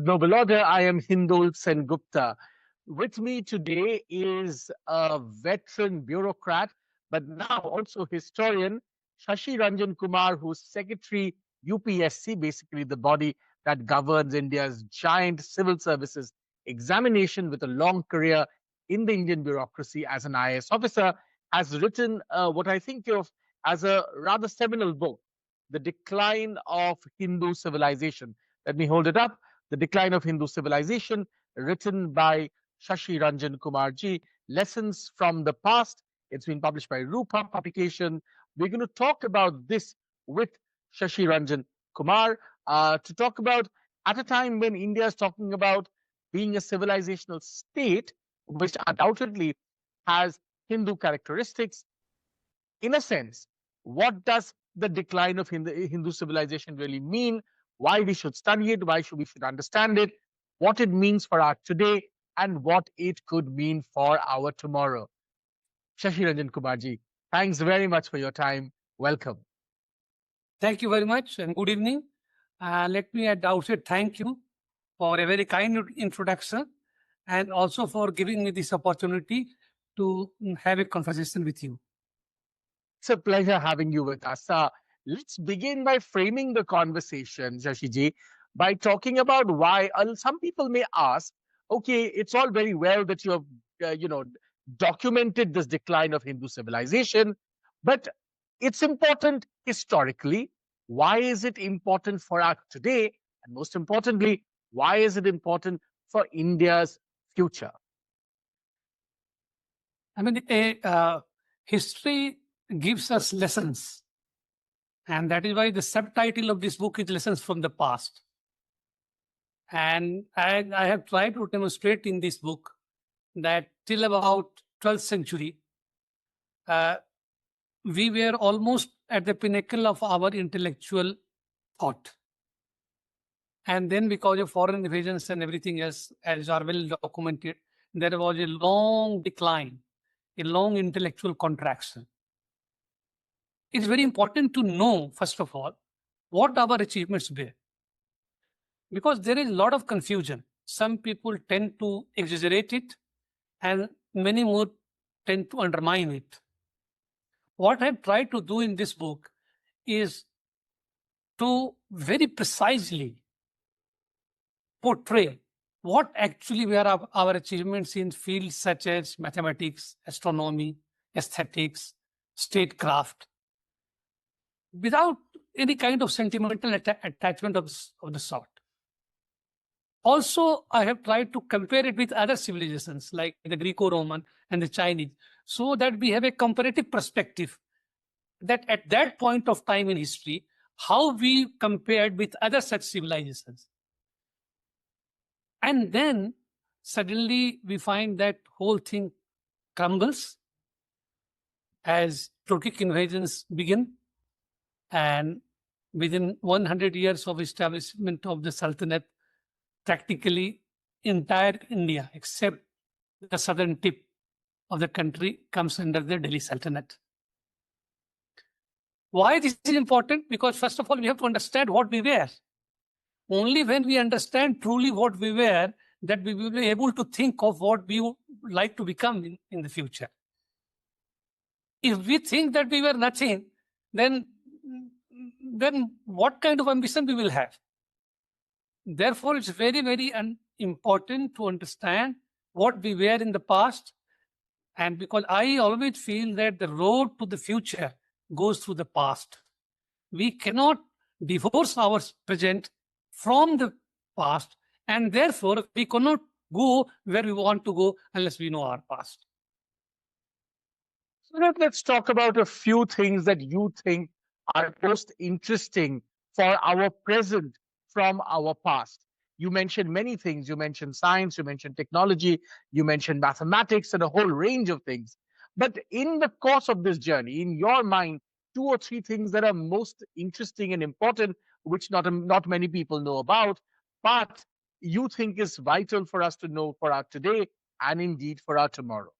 Noble Order. I am Hindol Sengupta. With me today is a veteran bureaucrat, but now also historian, Shashi Ranjan Kumar, who's Secretary UPSC, basically the body that governs India's giant civil services examination with a long career in the Indian bureaucracy as an IAS officer, has written what I think of as a rather seminal book, The Decline of Hindu Civilization. Let me hold it up. The Decline of Hindu Civilization, written by Shashi Ranjan Kumar ji, Lessons from the Past. It's been published by Rupa Publication. We're going to talk about this with Shashi Ranjan Kumar to talk about at a time when India is talking about being a civilizational state, which undoubtedly has Hindu characteristics. In a sense, what does the decline of Hindu civilization really mean? Why we should study it, why we should understand it, what it means for our today, and what it could mean for our tomorrow. Shashi Ranjan Kumarji, thanks very much for your time. Welcome. Thank you very much and good evening. Let me at the outset thank you for a very kind introduction and also for giving me this opportunity to have a conversation with you. It's a pleasure having you with us. Let's begin by framing the conversation, Shashiji, by talking about why some people may ask, okay, it's all very well that you have, documented this decline of Hindu civilization, but it's important historically. Why is it important for us today? And most importantly, why is it important for India's future? I mean, history gives us lessons. And that is why the subtitle of this book is Lessons from the Past. And I have tried to demonstrate in this book that till about 12th century, we were almost at the pinnacle of our intellectual thought. And then because of foreign invasions and everything else, as are well documented, there was a long decline, a long intellectual contraction. It's very important to know, first of all, what our achievements were. Because there is a lot of confusion. Some people tend to exaggerate it and many more tend to undermine it. What I've tried to do in this book is to very precisely portray what actually were our achievements in fields such as mathematics, astronomy, aesthetics, statecraft, without any kind of sentimental attachment of the sort. Also, I have tried to compare it with other civilizations like the Greco-Roman and the Chinese, so that we have a comparative perspective that at that point of time in history, how we compared with other such civilizations. And then suddenly we find that whole thing crumbles as Turkic invasions begin. And within 100 years of establishment of the Sultanate, practically entire India, except the southern tip of the country, comes under the Delhi Sultanate. Why this is important? Because first of all, we have to understand what we were. Only when we understand truly what we were, that we will be able to think of what we would like to become in the future. If we think that we were nothing, then what kind of ambition we will have? Therefore, it's very, very important to understand what we were in the past. And because I always feel that the road to the future goes through the past. We cannot divorce our present from the past, and therefore we cannot go where we want to go unless we know our past. So let's talk about a few things that you think are most interesting for our present from our past. You mentioned many things. You mentioned science, you mentioned technology, you mentioned mathematics, and a whole range of things. But in the course of this journey, in your mind, 2 or 3 things that are most interesting and important, which not many people know about, but you think is vital for us to know for our today and indeed for our tomorrow.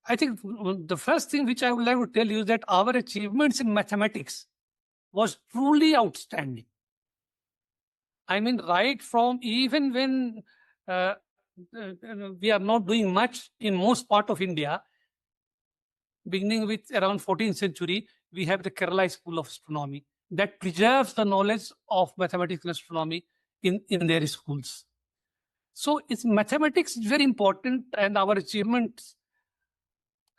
I think the first thing which I would like to tell you is that our achievements in mathematics was truly outstanding. I mean, right from even when uh, we are not doing much in most part of India, beginning with around 14th century, we have the Kerala School of Astronomy that preserves the knowledge of mathematics and astronomy in their schools. So it's mathematics is very important, and our achievements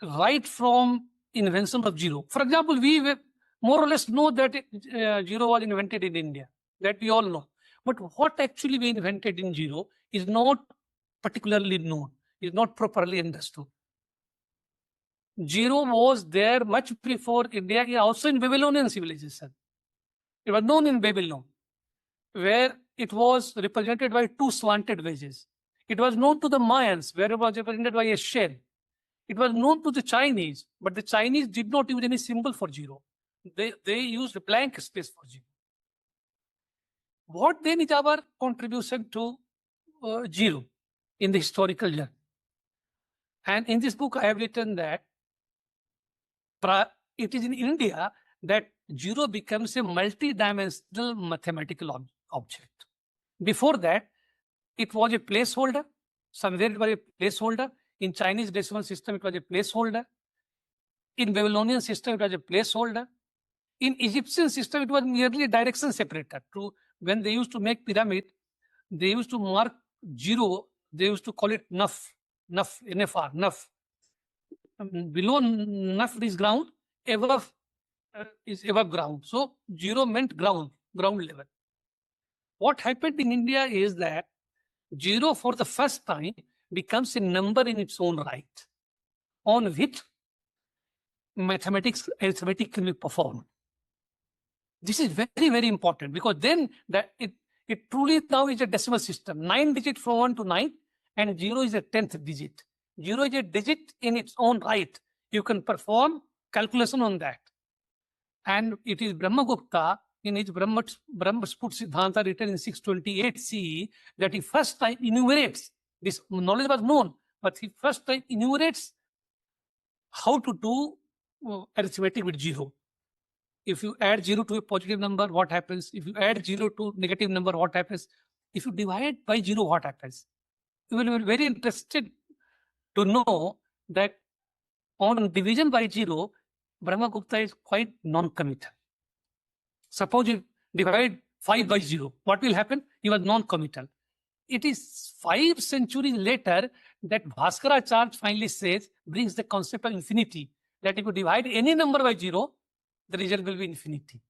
right from invention of zero. For example, more or less know that zero was invented in India, that we all know. But what actually we invented in zero is not particularly known, is not properly understood. Zero was there much before India, also in Babylonian civilization. It was known in Babylon, where it was represented by two slanted wedges. It was known to the Mayans, where it was represented by a shell. It was known to the Chinese, but the Chinese did not use any symbol for zero. They used a blank space for zero. What then is our contribution to zero in the historical journey? And in this book, I have written that it is in India that zero becomes a multi-dimensional mathematical object. Before that, it was a placeholder. Somewhere it was a placeholder. In Chinese decimal system, it was a placeholder. In Babylonian system, it was a placeholder. In Egyptian system, it was merely a direction separator. When they used to make pyramid, they used to mark zero. They used to call it naf, NFR, naf. Below naf is ground, above is above ground. So zero meant ground level. What happened in India is that zero for the first time becomes a number in its own right, on which mathematics arithmetic can be performed. This is very, very important, because then that it truly now is a decimal system. 9 digit from 1 to 9, and 0 is a 10th digit. 0 is a digit in its own right. You can perform calculation on that. And it is Brahmagupta in his Brahmasput Siddhanta, written in 628 CE, that he first time enumerates, this knowledge was known, but he first time enumerates how to do arithmetic with zero. If you add zero to a positive number, what happens? If you add zero to negative number, what happens? If you divide by zero, what happens? You will be very interested to know that on division by zero, Brahmagupta is quite non-committal. Suppose you divide 5 by 0, what will happen? He was non-committal. It is 5 centuries later that Bhaskaracharya finally says, brings the concept of infinity, that if you divide any number by 0, the result will be infinity.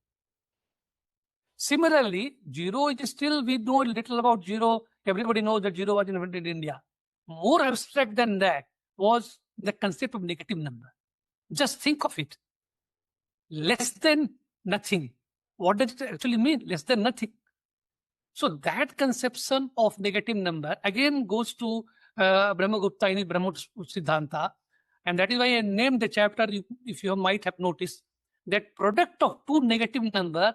Similarly, 0 is still, we know little about 0. Everybody knows that 0 was invented in India. More abstract than that was the concept of negative number. Just think of it. Less than nothing. What does it actually mean? Less than nothing. So that conception of negative number again goes to Brahmagupta in his Brahmasput Siddhanta. And that is why I named the chapter, if you might have noticed, that product of two negative number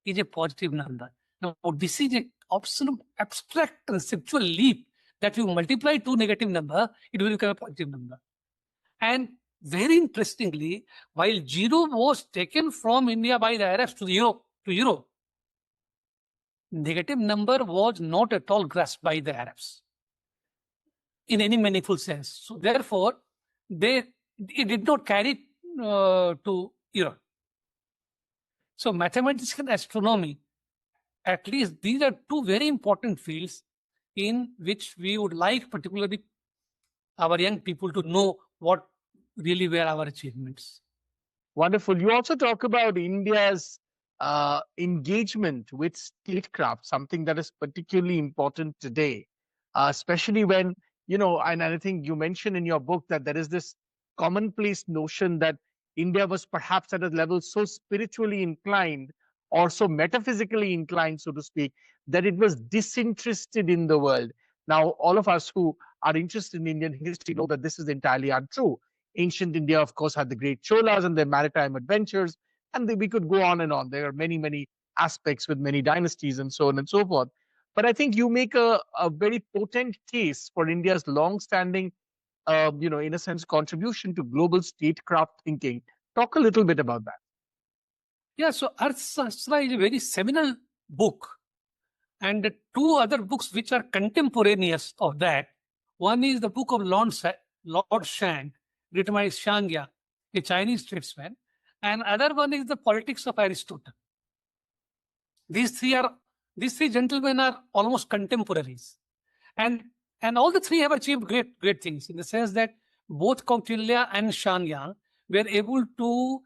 is a positive number. Now, this is an absolute abstract conceptual leap, that you multiply two negative number, it will become a positive number. And very interestingly, while zero was taken from India by the Arabs to Europe, negative number was not at all grasped by the Arabs in any meaningful sense. So therefore, it did not carry to Europe. So mathematics and astronomy, at least these are two very important fields in which we would like particularly our young people to know what really were our achievements. Wonderful. You also talk about India's engagement with statecraft, something that is particularly important today, especially when, and I think you mentioned in your book that there is this commonplace notion that India was perhaps at a level so spiritually inclined or so metaphysically inclined, so to speak, that it was disinterested in the world. Now, all of us who are interested in Indian history know that this is entirely untrue. Ancient India, of course, had the great Cholas and their maritime adventures, and we could go on and on. There are many, many aspects with many dynasties and so on and so forth. But I think you make a very potent case for India's long-standing, in a sense, contribution to global statecraft thinking. Talk a little bit about that. Yeah, so Arthashastra is a very seminal book And the two other books which are contemporaneous of that, one is the book of Lord Shang, written by Shangya, a Chinese statesman, and other one is the Politics of Aristotle. These three gentlemen are almost contemporaries, and all the three have achieved great things in the sense that both Kautilya and Shangya were able to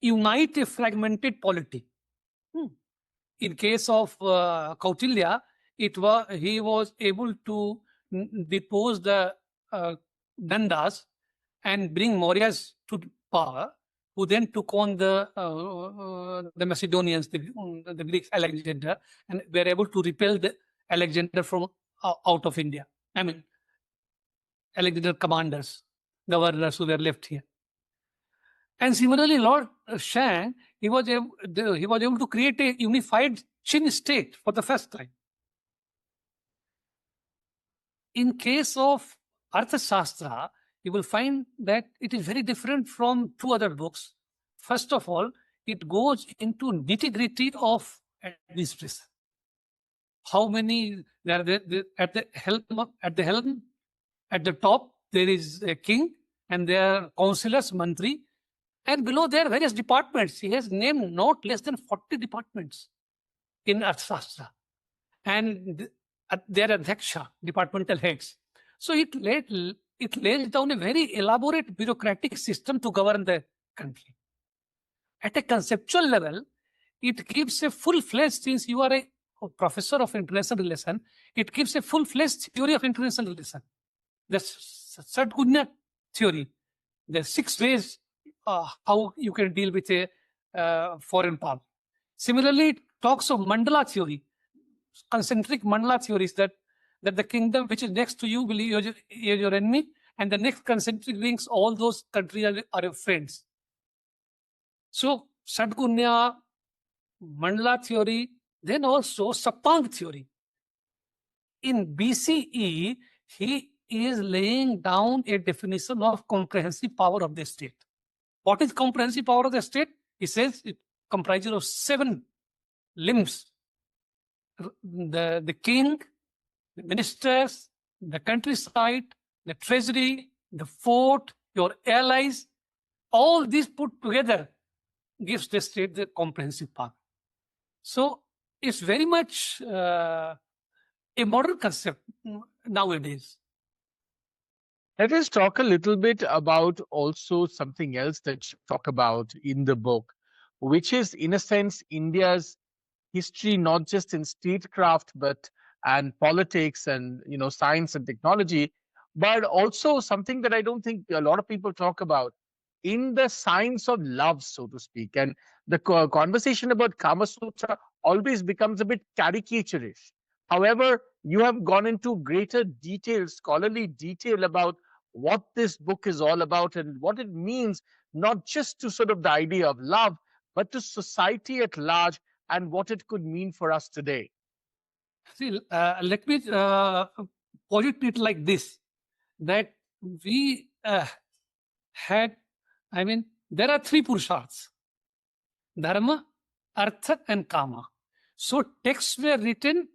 unite a fragmented polity. In case of Kautilya, he was able to depose the Nandas and bring Mauryas to power, who then took on the Macedonians, the Greeks, Alexander, and were able to repel the Alexander from out of India. I mean, Alexander commanders, governors who were left here. And similarly, Lord Shang, he was able to create a unified Qin state for the first time. In case of Arthashastra, you will find that it is very different from two other books. First of all, it goes into nitty-gritty of administration. How many there are at the helm, at the top there is a king, and there are councillors, mantri, and below there are various departments. He has named not less than 40 departments in Arthashastra, and there are Dhaksha, departmental heads. So it lays down a very elaborate bureaucratic system to govern the country. At a conceptual level, it gives a full-fledged, since you are a professor of international relations, it gives a full-fledged theory of international relations. The Sadgunya theory, the 6 ways how you can deal with a foreign power. Similarly, it talks of mandala theory, concentric mandala theories, that the kingdom which is next to you will be your enemy, and the next concentric rings, all those countries are your friends. So, Sadgunya, mandala theory, then also Sapang theory. In BCE, he is laying down a definition of comprehensive power of the state. What is comprehensive power of the state? He says it comprises of 7 limbs. The king, the ministers, the countryside, the treasury, the fort, your allies, all these put together gives the state the comprehensive power. So it's very much a modern concept nowadays. Let us talk a little bit about also something else that you talk about in the book, which is, in a sense, India's history, not just in statecraft, but and politics and science and technology, but also something that I don't think a lot of people talk about, in the science of love, so to speak. And the conversation about Kamasutra always becomes a bit caricaturish. However, you have gone into greater detail, scholarly detail, about what this book is all about and what it means, not just to sort of the idea of love, but to society at large and what it could mean for us today. See, let me posit it like this, that we had, there are 3 Purusharthas: Dharma, Artha, and Kama. So texts were written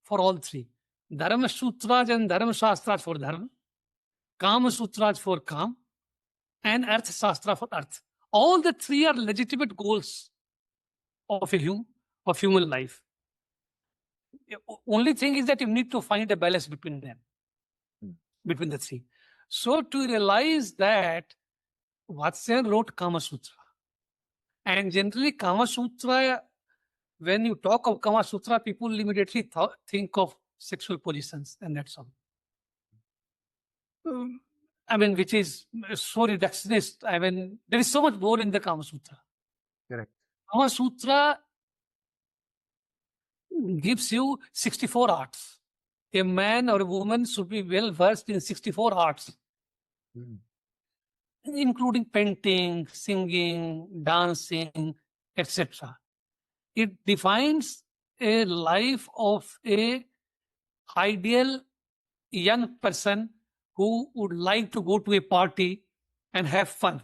for all 3. Dharma Sutras and Dharma Shastras for Dharma, Kama Sutras for Kam, and Artha Shastra for Artha. All the 3 are legitimate goals of human life. Only thing is that you need to find a balance between them, between the 3. So to realize that, Vatsyayan wrote Kama Sutra. And generally Kama Sutra, when you talk of Kama Sutra, people immediately think of sexual positions, and that's all. Which is so reductionist. There is so much more in the Kama Sutra. Correct. Kama Sutra gives you 64 arts. A man or a woman should be well versed in 64 arts, including painting, singing, dancing, etc. It defines a life of a ideal young person who would like to go to a party and have fun.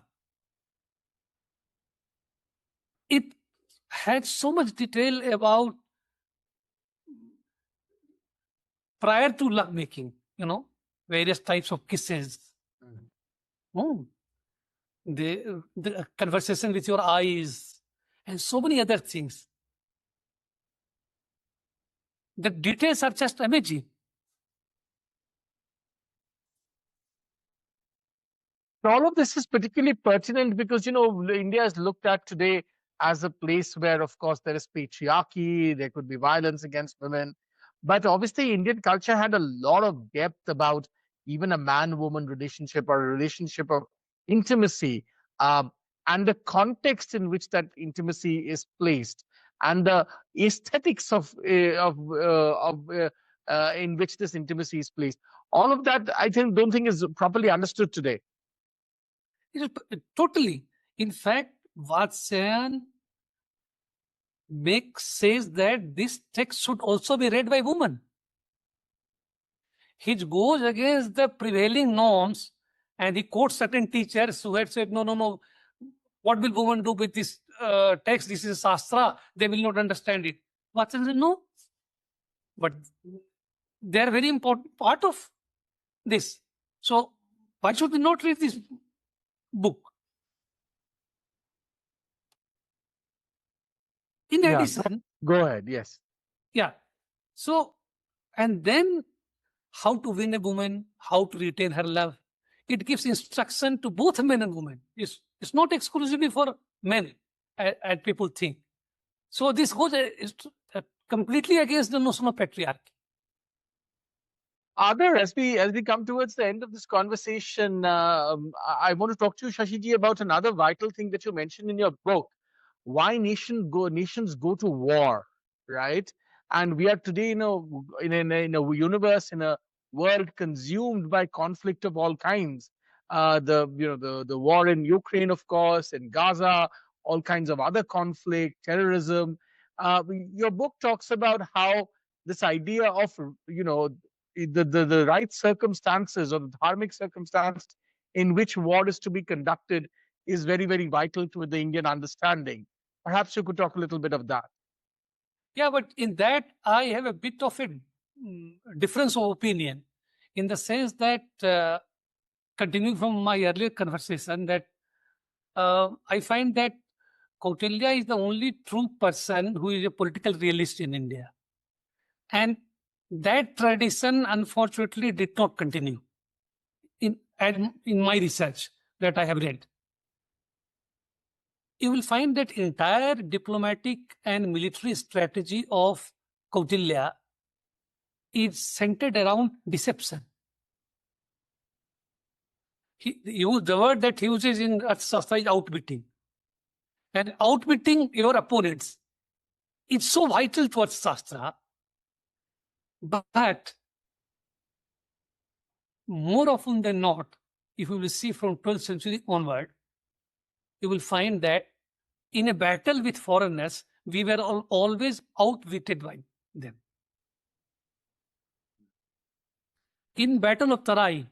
It had so much detail about prior to love making, various types of kisses, oh, the conversation with your eyes, and so many other things. The details are just amazing. All of this is particularly pertinent because, India is looked at today as a place where, of course, there is patriarchy, there could be violence against women. But obviously, Indian culture had a lot of depth about even a man woman relationship or a relationship of intimacy, um, and the context in which that intimacy is placed, and the aesthetics of in which this intimacy is placed. All of that, I don't think is properly understood today. Totally. In fact, Vatsyayan says that this text should also be read by women. He goes against the prevailing norms and he quotes certain teachers who had said, no, what will women do with this text? This is Shastra. They will not understand it. Vatsyayan said, no. But they are very important part of this. So why should we not read this book? In addition, go ahead. Yes. Yeah. So, and then how to win a woman, how to retain her love. It gives instruction to both men and women. It's not exclusively for men, as people think. So this goes completely against the notion of patriarchy. As we come towards the end of this conversation, I want to talk to you, Shashiji, about another vital thing that you mentioned in your book. Why nations go to war, right? And we are today in a universe, in a world consumed by conflict of all kinds. The war in Ukraine, of course, in Gaza, all kinds of other conflict, terrorism. Your book talks about how this idea of the right circumstances or the dharmic circumstance in which war is to be conducted is very, very vital to the Indian understanding. Perhaps you could talk a little bit of that. Yeah, but in that, I have a bit of a difference of opinion in the sense that, continuing from my earlier conversation, that I find that Kautilya is the only true person who is a political realist in India. And that tradition, unfortunately, did not continue in my research that I have read. You will find that entire diplomatic and military strategy of Kautilya is centered around deception. The word that he uses in Arthashastra is outwitting. And outwitting your opponents is so vital to Arthashastra, but more often than not, if you will see from 12th century onward, you will find that in a battle with foreigners, we were always outwitted by them. In Battle of Tarai,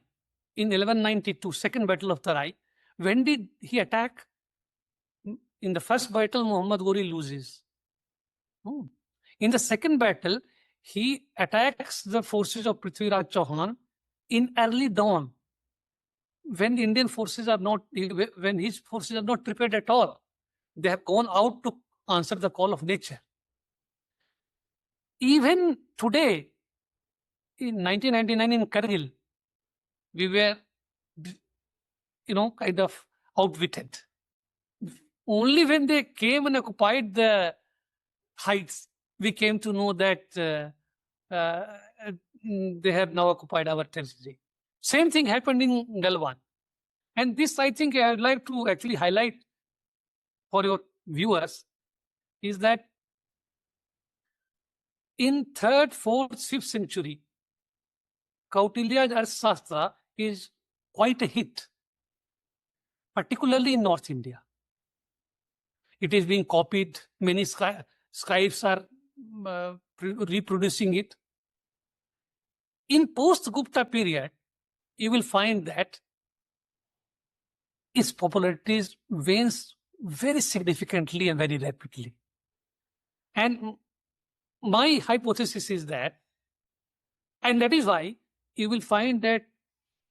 in 1192, Second Battle of Tarai, when did he attack? In the first battle, Muhammad Ghori loses. In the second battle, he attacks the forces of Prithviraj Chauhan in early dawn, when the Indian forces are not, when his forces are not prepared at all. They have gone out to answer the call of nature. Even today, in 1999 in Kargil, we were, kind of outwitted. Only when they came and occupied the heights, we came to know that they have now occupied our territory. Same thing happened in Galwan. And this, I think, I would like to actually highlight for your viewers, is that in 3rd, 4th, 5th century, Kautilya's Arthashastra is quite a hit, particularly in North India. It is being copied. Many scribes are reproducing it. In post-Gupta period, you will find that its popularity wanes very significantly and very rapidly. And my hypothesis is that And that is why you will find that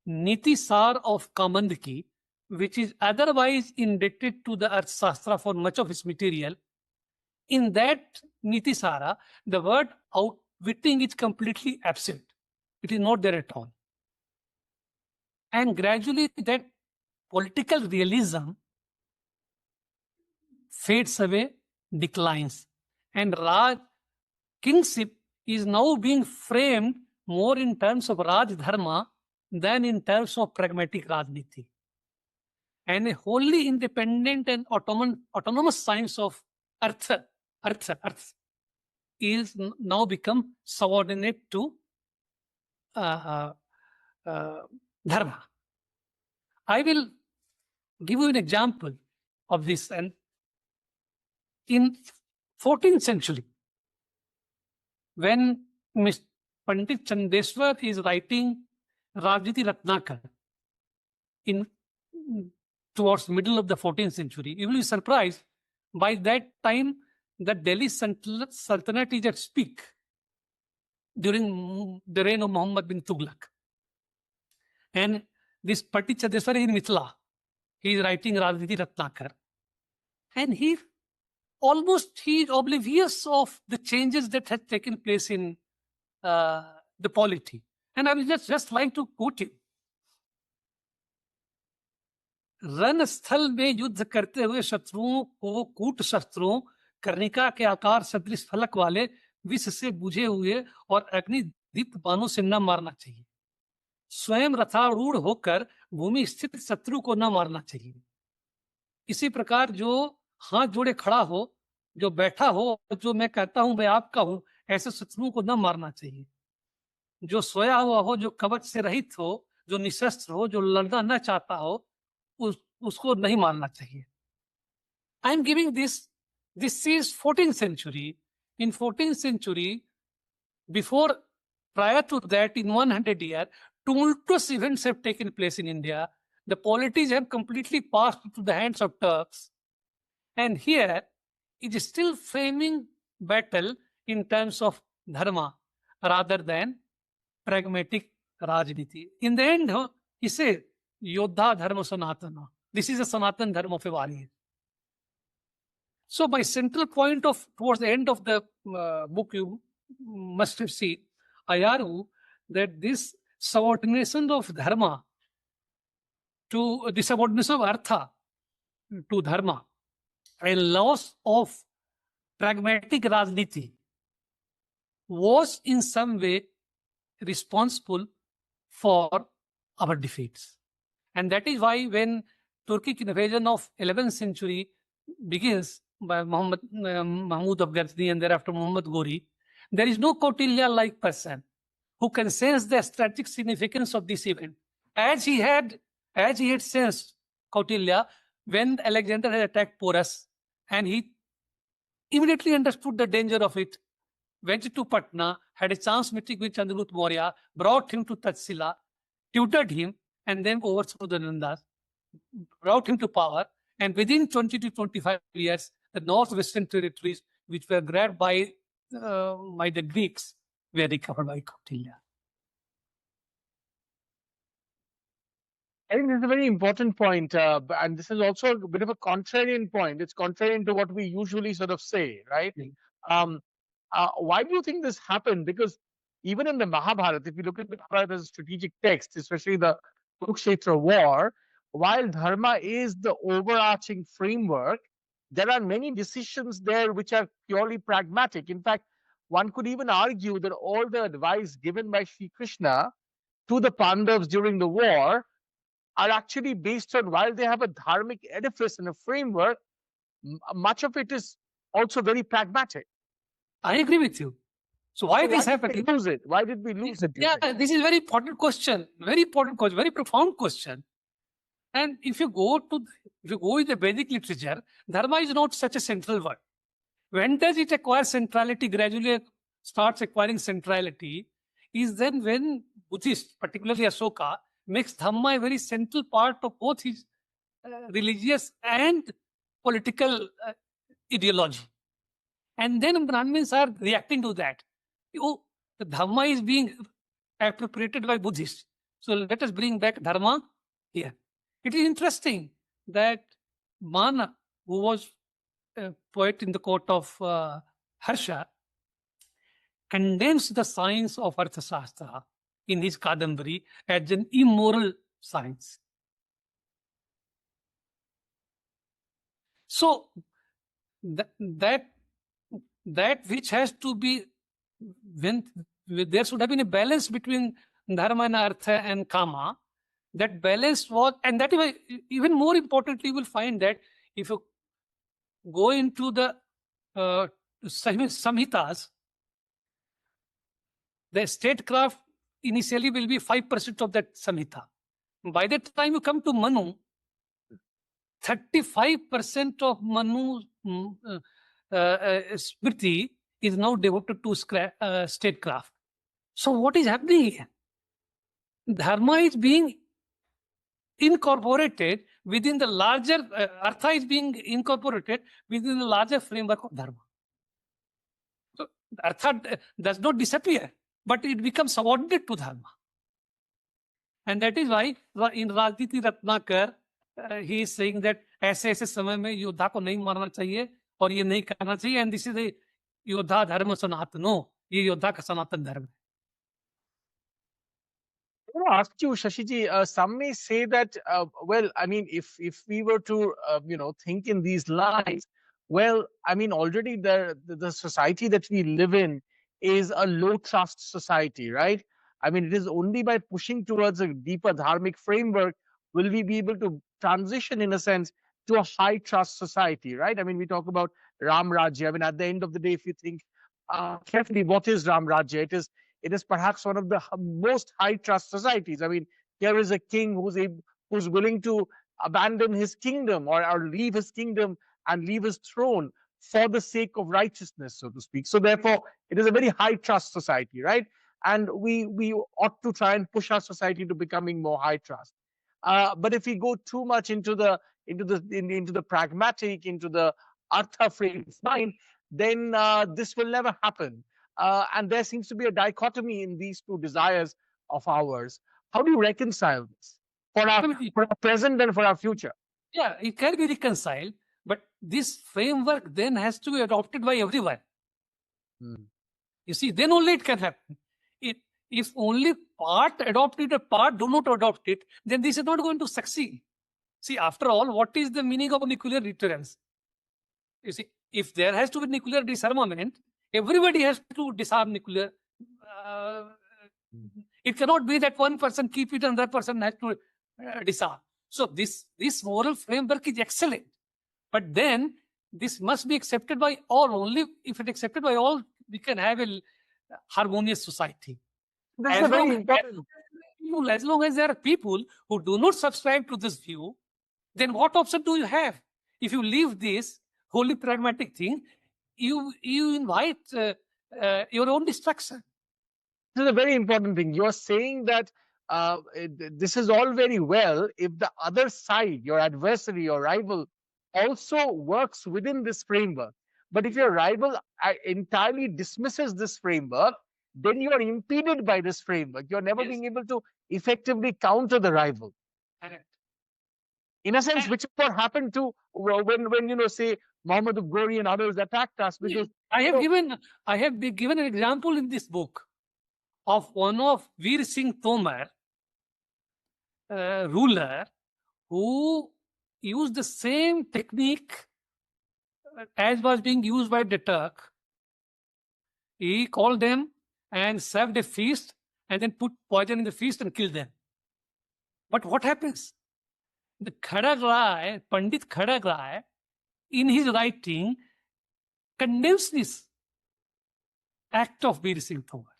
Niti Sar of Kamandaki, which is otherwise indebted to the Arthashastra for much of its material, in that Niti Sara, the word outwitting is completely absent. It is not there at all. And gradually that political realism fades away, declines. And Raj kingship is now being framed more in terms of Raj Dharma than in terms of pragmatic Rajniti. And a wholly independent and autonomous science of Artha is now become subordinate to Dharma. I will give you an example of this. And in 14th century, when Pandit Chandeswar is writing Rajniti Ratnakar towards middle of the 14th century, you will be surprised. By that time, the Delhi Sultanate is at peak during the reign of Muhammad bin Tughlaq. And this Pandit Chandeswar is in Mithila. He is writing Rajniti Ratnakar. And he is oblivious of the changes that had taken place in the polity. And I will just like to quote him. रण स्थल में युद्ध करते हुए शत्रुओं को कूट शस्त्रों कर्णिका के आकार सदृश फलक वाले विष से बुझे हुए और अग्निदीप्त बाणों से न मारना चाहिए। स्वयं रथारूढ़ होकर भूमि स्थित शत्रु को न मारना चाहिए। इसी प्रकार जो हाथ जोड़े खड़ा हो, जो बैठा हो, जो मैं कहता हूं मैं आपका हूं, ऐसे शत्रुओं को न मारना चाहिए। जो सोया हुआ हो, जो कवच से रहित हो, जो निशस्त्र हो, जो लड़ना न चाहता हो, उसको नहीं मारना चाहिए। I am giving this is 14th century. In 14th century, prior to that, in 100 years, tumultuous events have taken place in India. The polities have completely passed into the hands of Turks. And here, it is still framing battle in terms of dharma rather than pragmatic Rajniti. In the end, he says, Yodha Dharma Sanatana. This is a Sanatan Dharma of a warrior. So my central point towards the end of the book, you must have seen, I argue that this subordination of Dharma to the subordination of Artha to Dharma and loss of pragmatic Rajniti was in some way responsible for our defeats. And that is why when Turkic invasion of 11th century begins by Mahmud of Ghazni and thereafter Muhammad Ghori, there is no Kautilya-like person who can sense the strategic significance of this event, as he had sensed Kautilya when Alexander had attacked Porus, and he immediately understood the danger of it, went to Patna, had a chance meeting with Chandragupta Maurya, brought him to Tatsila, tutored him, and then overthrew the Nandas, brought him to power, and within 20 to 25 years, the northwestern territories, which were grabbed by the Greeks, were recovered by Kautilya. I think this is a very important point, and this is also a bit of a contrarian point. It's contrarian to what we usually sort of say, right? Why do you think this happened? Because even in the Mahabharata, if you look at the Mahabharata as a strategic text, especially the Kurukshetra war, while Dharma is the overarching framework, there are many decisions there which are purely pragmatic. In fact, one could even argue that all the advice given by Sri Krishna to the Pandavas during the war are actually based on, while they have a dharmic edifice and a framework, much of it is also very pragmatic. I agree with you. So why this happened? Did we lose it? Why did we lose it? Yeah, this is a very important question. Very important question. Very profound question. And if you go with the Vedic literature, dharma is not such a central word. When does it acquire centrality? Gradually starts acquiring centrality is then when Buddhists, particularly Ashoka, makes dhamma a very central part of both his religious and political ideology. And then Brahmins are reacting to that. The dhamma is being appropriated by Buddhists. So let us bring back Dharma here. It is interesting that Mana, who was a poet in the court of Harsha, condemns the science of Arthashastra in his Kadambari as an immoral science. So that which has to be, when there should have been a balance between Dharma and Artha and Kama, that balance was, and that even more importantly, you will find that if you go into the Samhitas, the statecraft initially will be 5% of that Samhita. By the time you come to Manu, 35% of Manu's Smriti is now devoted to statecraft. So what is happening here? Dharma is being incorporated within the larger, Artha is being incorporated within the larger framework of Dharma. So Artha does not disappear, but it becomes subordinate to Dharma. And that is why in Rajniti Ratnakar, he is saying that ऐसे ऐसे समय में योद्धा को नहीं मारना चाहिए और ये नहीं करना चाहिए, and this is a योद्धा धर्म सनातनो, ये योद्धा का सनातन धर्म है. I want to ask you, Shashiji, some may say that, well, I mean, if we were to, think in these lines, well, I mean, already the society that we live in is a low trust society, right? I mean, it is only by pushing towards a deeper dharmic framework will we be able to transition, in a sense, to a high trust society, right? I mean, we talk about Ram Rajya. I mean, at the end of the day, if you think carefully, what is Ram Rajya? It is perhaps one of the most high trust societies. I mean, here is a king who's willing to abandon his kingdom or leave his kingdom and leave his throne for the sake of righteousness, so to speak. So therefore, it is a very high trust society, right? And we ought to try and push our society to becoming more high trust. But if we go too much into the pragmatic, into the Artha frame of mind, then this will never happen. And there seems to be a dichotomy in these two desires of ours. How do you reconcile this for our present and for our future? Yeah, it can be reconciled, but this framework then has to be adopted by everyone. You see, then only it can happen. If only part adopt it, a part do not adopt it, then this is not going to succeed. See, after all, what is the meaning of nuclear deterrence? You see, if there has to be nuclear disarmament, everybody has to disarm nuclear. It cannot be that one person keep it and that person has to disarm. So this moral framework is excellent. But then this must be accepted by all. Only if it is accepted by all, we can have a harmonious society. As long as there are people who do not subscribe to this view, then what option do you have? If you leave this wholly pragmatic thing, you invite your own destruction. This is a very important thing. You're saying that this is all very well if the other side, your adversary, your rival, also works within this framework. But if your rival entirely dismisses this framework, then you are impeded by this framework. You're never being able to effectively counter the rival. Correct. In a sense, which is what happened to when say Muhammad Ghori and others attacked us. Because I have given an example in this book of one of Veer Singh Tomar, ruler, who used the same technique as was being used by the Turk. He called them and served a feast and then put poison in the feast and killed them. But what happens? The Khadag Rai, Pandit Khadag Rai, in his writing, condemns this act of Veer Singh Tomar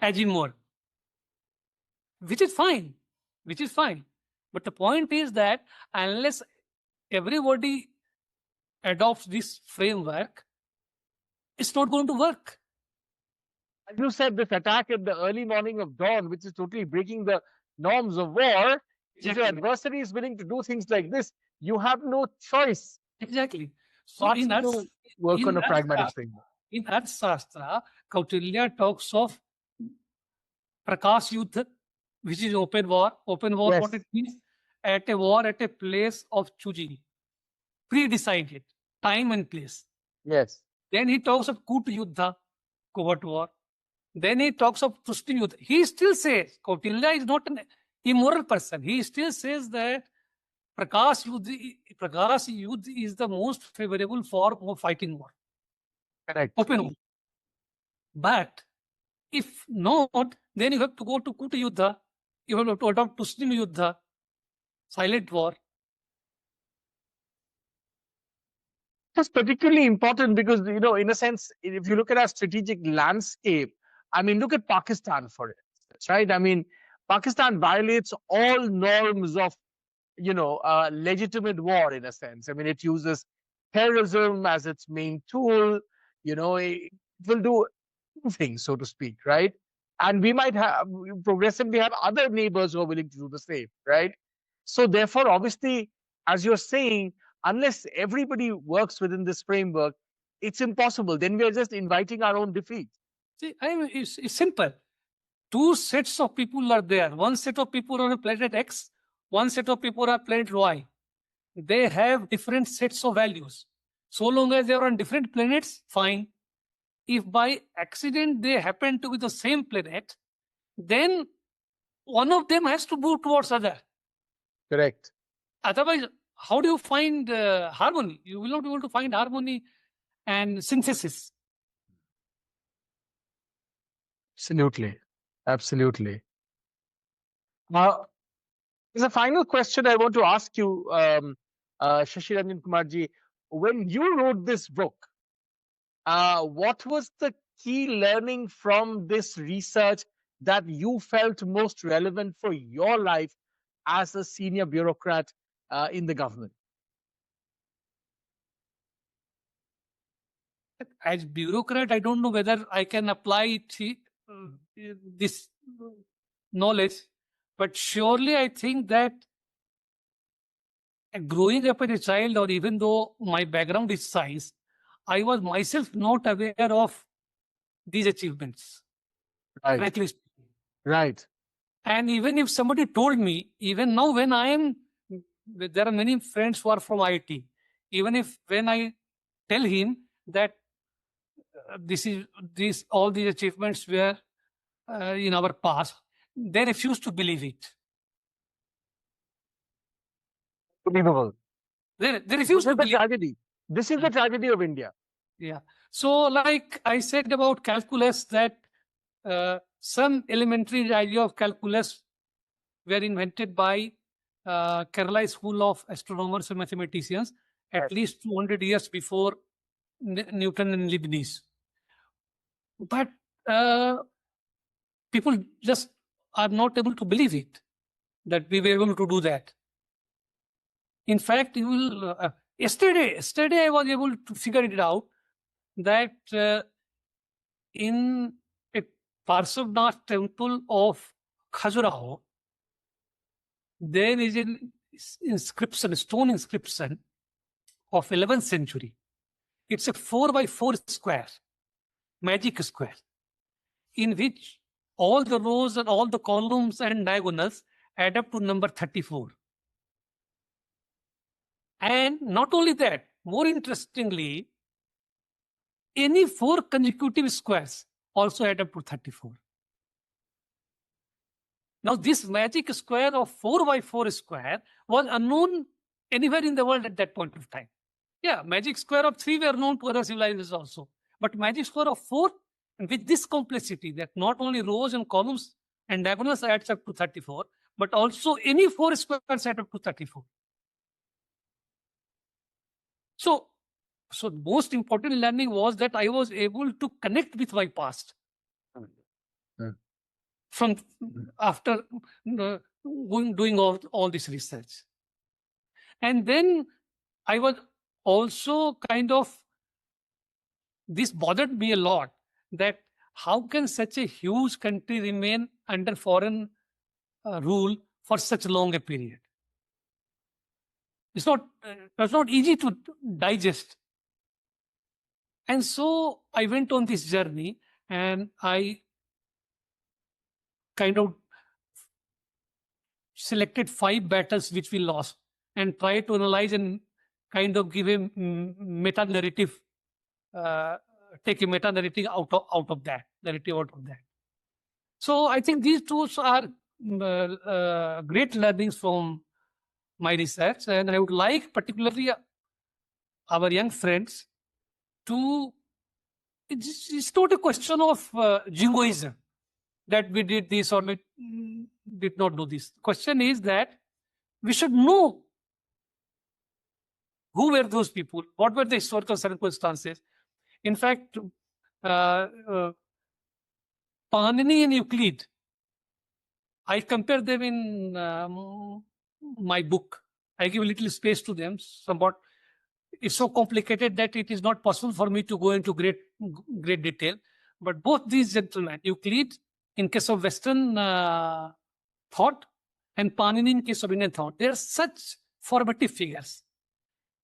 as immoral, which is fine. But the point is that unless everybody adopts this framework, it's not going to work. As you said, this attack at the early morning of dawn, which is totally breaking the norms of war, if your adversary is willing to do things like this, you have no choice. Exactly. So work on a pragmatic framework. In Arthashastra, Kautilya talks of Prakash Yuddha, which is open war. Open war, Yes. what it means? At a war at a place of choosing, pre-decided time and place. Yes. Then he talks of Kut Yuddha, covert war. Then he talks of Tushti Yuddha. He still says, Kautilya is not an immoral person. He still says that Prakash Yuddha is the most favorable form of fighting war. Correct. Open war. But if not, then you have to go to Kut Yuddha. You have to adopt Tushti Yuddha, silent war. It's particularly important because, in a sense, if you look at our strategic landscape, I mean, look at Pakistan, for instance, right? I mean, Pakistan violates all norms of, legitimate war, in a sense. I mean, it uses terrorism as its main tool. It will do things, so to speak, right? And we might have progressively have other neighbors who are willing to do the same, right? So therefore, obviously, as you're saying, unless everybody works within this framework, it's impossible. Then we are just inviting our own defeat. See, it's simple. Two sets of people are there. One set of people are on planet X, one set of people are planet Y. They have different sets of values. So long as they are on different planets, fine. If by accident they happen to be the same planet, then one of them has to move towards other. Correct. Otherwise, how do you find harmony? You will not be able to find harmony and synthesis. Absolutely. Absolutely. Now, as a final question, I want to ask you, Shashi Ranjan Kumarji, when you wrote this book, what was the key learning from this research that you felt most relevant for your life as a senior bureaucrat in the government? As bureaucrat, I don't know whether I can apply this knowledge, but surely I think that growing up as a child, or even though my background is science, I was myself not aware of these achievements. Right. Frankly speaking. Right. And even if somebody told me, even now when there are many friends who are from IT, even if when I tell him that all these achievements were in our past, they refuse to believe it. Unbelievable. They refuse to believe. Tragedy. This is the tragedy of India. Yeah. So, like I said about calculus, that some elementary idea of calculus were invented by Kerala School of Astronomers and Mathematicians at least 200 years before Newton and Leibniz. But people just are not able to believe it, that we were able to do that. In fact, yesterday I was able to figure it out that in a Parsavnath temple of Khajuraho, there is an inscription, a stone inscription of 11th century. It's a 4x4 square, magic square, in which all the rows and all the columns and diagonals add up to number 34. And not only that, more interestingly, any 4 consecutive squares also add up to 34. Now, this magic square of 4x4 square was unknown anywhere in the world at that point of time. Yeah, magic square of 3 were known to other civilizations also. But magic square of 4, with this complexity, that not only rows and columns and diagonals adds up to 34, but also any 4 squares add up to 34. So the most important learning was that I was able to connect with my past. From after doing all this research. And then I was also this bothered me a lot, that how can such a huge country remain under foreign rule for such long a period? It's not easy to digest. And so I went on this journey, and I kind of selected 5 battles which we lost and try to analyze and kind of give a meta narrative, take a meta narrative out of that. So I think these tools are great learnings from my research, and I would like particularly our young friends to, it's not a question of jingoism that we did this or we did not do this. The question is that we should know who were those people, what were the historical circumstances. In fact, Panini and Euclid, I compare them in my book. I give a little space to them. Somewhat, it's so complicated that it is not possible for me to go into great detail. But both these gentlemen, Euclid in case of Western thought and Panini in case of Indian thought, they are such formative figures,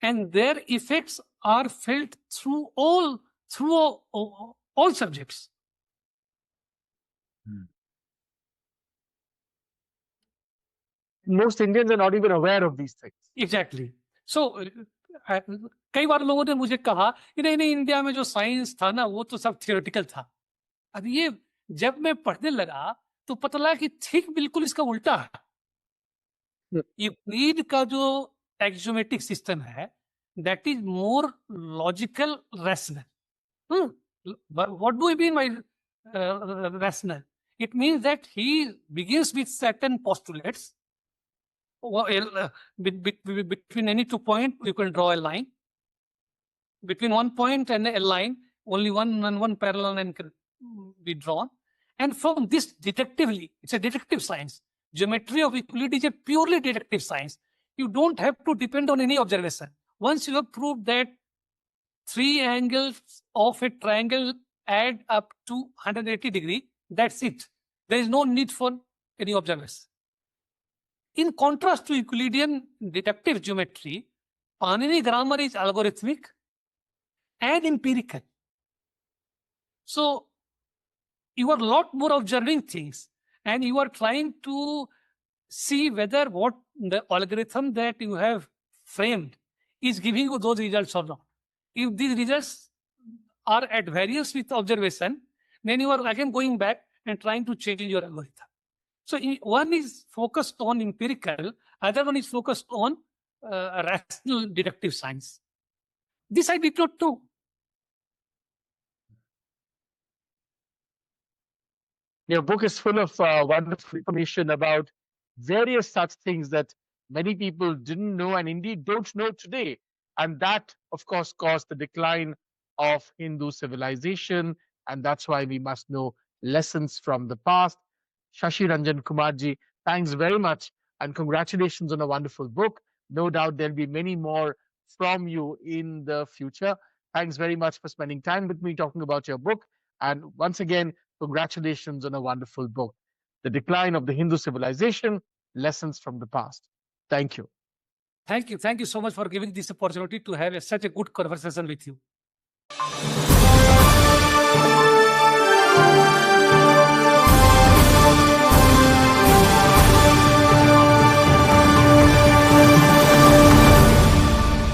and their effects are felt through all subjects. Most Indians are not even aware of these things. Exactly. So कई बार लोगों ने मुझे कहा कि नहीं India में जो science था ना वो तो सब थियोरेटिकल था. अब ये जब मैं पढ़ने लगा तो पता लगा कि ठीक बिल्कुल इसका उल्टा है. यूक्लिड का जो एक्सियोमेटिक सिस्टम है that is more logical, rational. What do I mean by rational? It means that he begins with certain postulates. Between any 2 points, you can draw a line. Between 1 point and a line, only one parallel line can be drawn. And from this deductively, it's a deductive science. Geometry of Euclid is a purely deductive science. You don't have to depend on any observation. Once you have proved that 3 angles of a triangle add up to 180 degrees, that's it. There is no need for any observation. In contrast to Euclidean deductive geometry, Panini grammar is algorithmic and empirical. So you are a lot more observing things, and you are trying to see whether what the algorithm that you have framed is giving you those results or not. If these results are at variance with observation, then you are again going back and trying to change your algorithm. So one is focused on empirical, other one is focused on rational deductive science. This I did not know. Your book is full of wonderful information about various such things that many people didn't know and indeed don't know today. And that, of course, caused the decline of Hindu civilization. And that's why we must know lessons from the past. Shashi Ranjan Kumarji, thanks very much and congratulations on a wonderful book. No doubt there'll be many more from you in the future. Thanks very much for spending time with me talking about your book. And once again, congratulations on a wonderful book, The Decline of the Hindu Civilization, Lessons from the Past. Thank you. Thank you. Thank you so much for giving this opportunity to have such a good conversation with you.